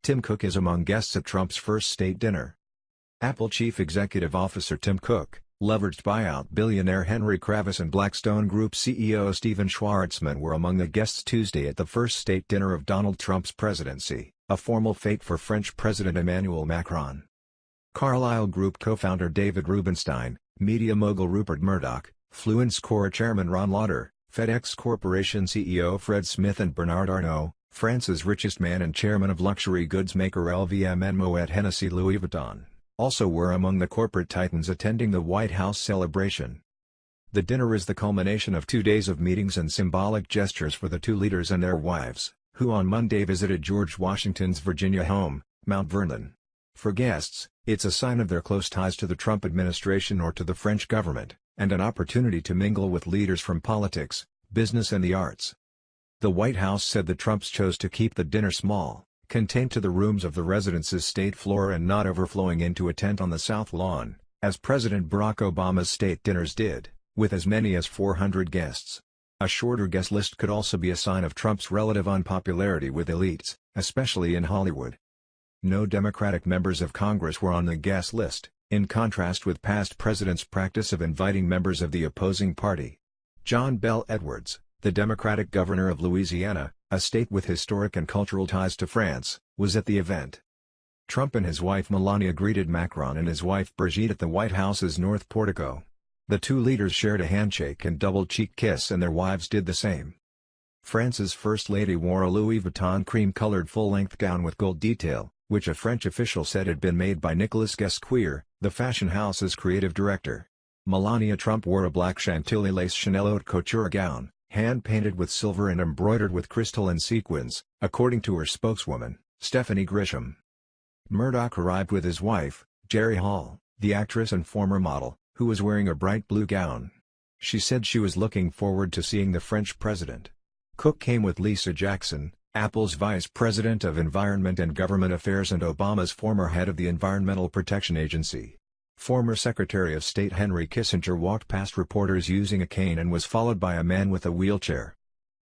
Tim Cook is among guests at Trump's first state dinner. Apple Chief Executive Officer Tim Cook, leveraged buyout billionaire Henry Kravis and Blackstone Group CEO Stephen Schwarzman were among the guests Tuesday at the first state dinner of Donald Trump's presidency, a formal fete for French President Emmanuel Macron. Carlyle Group co-founder David Rubenstein, media mogul Rupert Murdoch, Fluence Corp chairman Ron Lauder, FedEx Corporation CEO Fred Smith and Bernard Arnault, France's richest man and chairman of luxury goods maker LVMN Moet Henessy Louis Vuitton, also were among the corporate titans attending the White House celebration. The dinner is the culmination of 2 days of meetings and symbolic gestures for the two leaders and their wives, who on Monday visited George Washington's Virginia home, Mount Vernon. For guests, it's a sign of their close ties to the Trump administration or to the French government, and an opportunity to mingle with leaders from politics, business and the arts. The White House said the Trumps chose to keep the dinner small, contained to the rooms of the residence's state floor and not overflowing into a tent on the South Lawn, as President Barack Obama's state dinners did, with as many as 400 guests. A shorter guest list could also be a sign of Trump's relative unpopularity with elites, especially in Hollywood. No Democratic members of Congress were on the guest list, in contrast with past presidents' practice of inviting members of the opposing party. John Bel Edwards, the Democratic governor of Louisiana, a state with historic and cultural ties to France, was at the event. Trump and his wife Melania greeted Macron and his wife Brigitte at the White House's North Portico. The two leaders shared a handshake and double-cheek kiss and their wives did the same. France's First Lady wore a Louis Vuitton cream-colored full-length gown with gold detail, which a French official said had been made by Nicolas Guesquier, the fashion house's creative director. Melania Trump wore a black Chantilly lace Chanel haute couture gown, hand-painted with silver and embroidered with crystal and sequins, according to her spokeswoman, Stephanie Grisham. Murdoch arrived with his wife, Jerry Hall, the actress and former model, who was wearing a bright blue gown. She said she was looking forward to seeing the French president. Cook came with Lisa Jackson, Apple's Vice President of Environment and Government Affairs and Obama's former head of the Environmental Protection Agency. Former Secretary of State Henry Kissinger walked past reporters using a cane and was followed by a man with a wheelchair.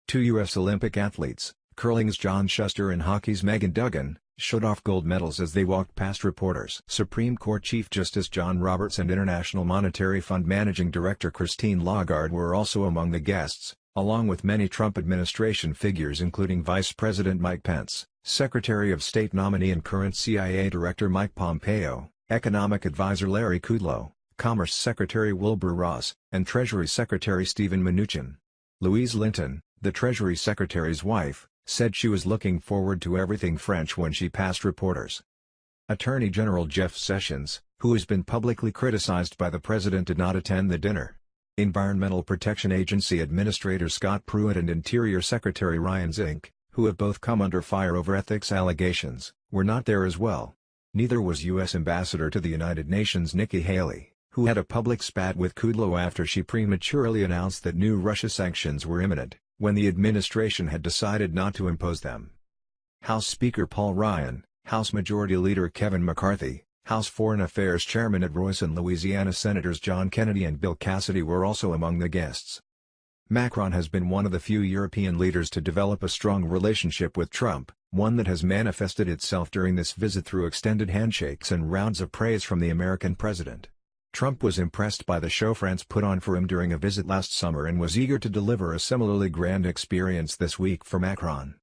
Two U.S. Olympic athletes, curling's John Shuster and hockey's Megan Duggan, showed off gold medals as they walked past reporters. Supreme Court Chief Justice John Roberts and International Monetary Fund Managing Director Christine Lagarde were also among the guests, along with many Trump administration figures including Vice President Mike Pence, Secretary of State nominee and current CIA Director Mike Pompeo, Economic Advisor Larry Kudlow, Commerce Secretary Wilbur Ross, and Treasury Secretary Steven Mnuchin. Louise Linton, the Treasury Secretary's wife, said she was looking forward to everything French when she passed reporters. Attorney General Jeff Sessions, who has been publicly criticized by the president, did not attend the dinner. Environmental Protection Agency Administrator Scott Pruitt and Interior Secretary Ryan Zink, who have both come under fire over ethics allegations, were not there as well. Neither was U.S. Ambassador to the United Nations Nikki Haley, who had a public spat with Kudlow after she prematurely announced that new Russia sanctions were imminent, when the administration had decided not to impose them. House Speaker Paul Ryan, House Majority Leader Kevin McCarthy, House Foreign Affairs Chairman Ed Royce and Louisiana Senators John Kennedy and Bill Cassidy were also among the guests. Macron has been one of the few European leaders to develop a strong relationship with Trump, one that has manifested itself during this visit through extended handshakes and rounds of praise from the American president. Trump was impressed by the show France put on for him during a visit last summer and was eager to deliver a similarly grand experience this week for Macron.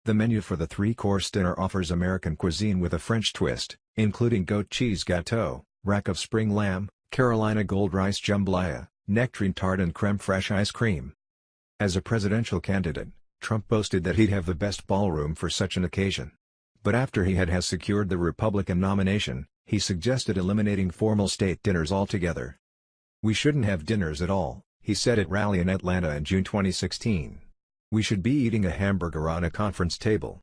The menu for the three-course dinner offers American cuisine with a French twist, including goat cheese gâteau, rack of spring lamb, Carolina gold rice jambalaya, nectarine tart and creme fraiche ice cream. As a presidential candidate, Trump boasted that he'd have the best ballroom for such an occasion. But after he had secured the Republican nomination, he suggested eliminating formal state dinners altogether. "We shouldn't have dinners at all," he said at rally in Atlanta in June 2016. "We should be eating a hamburger on a conference table."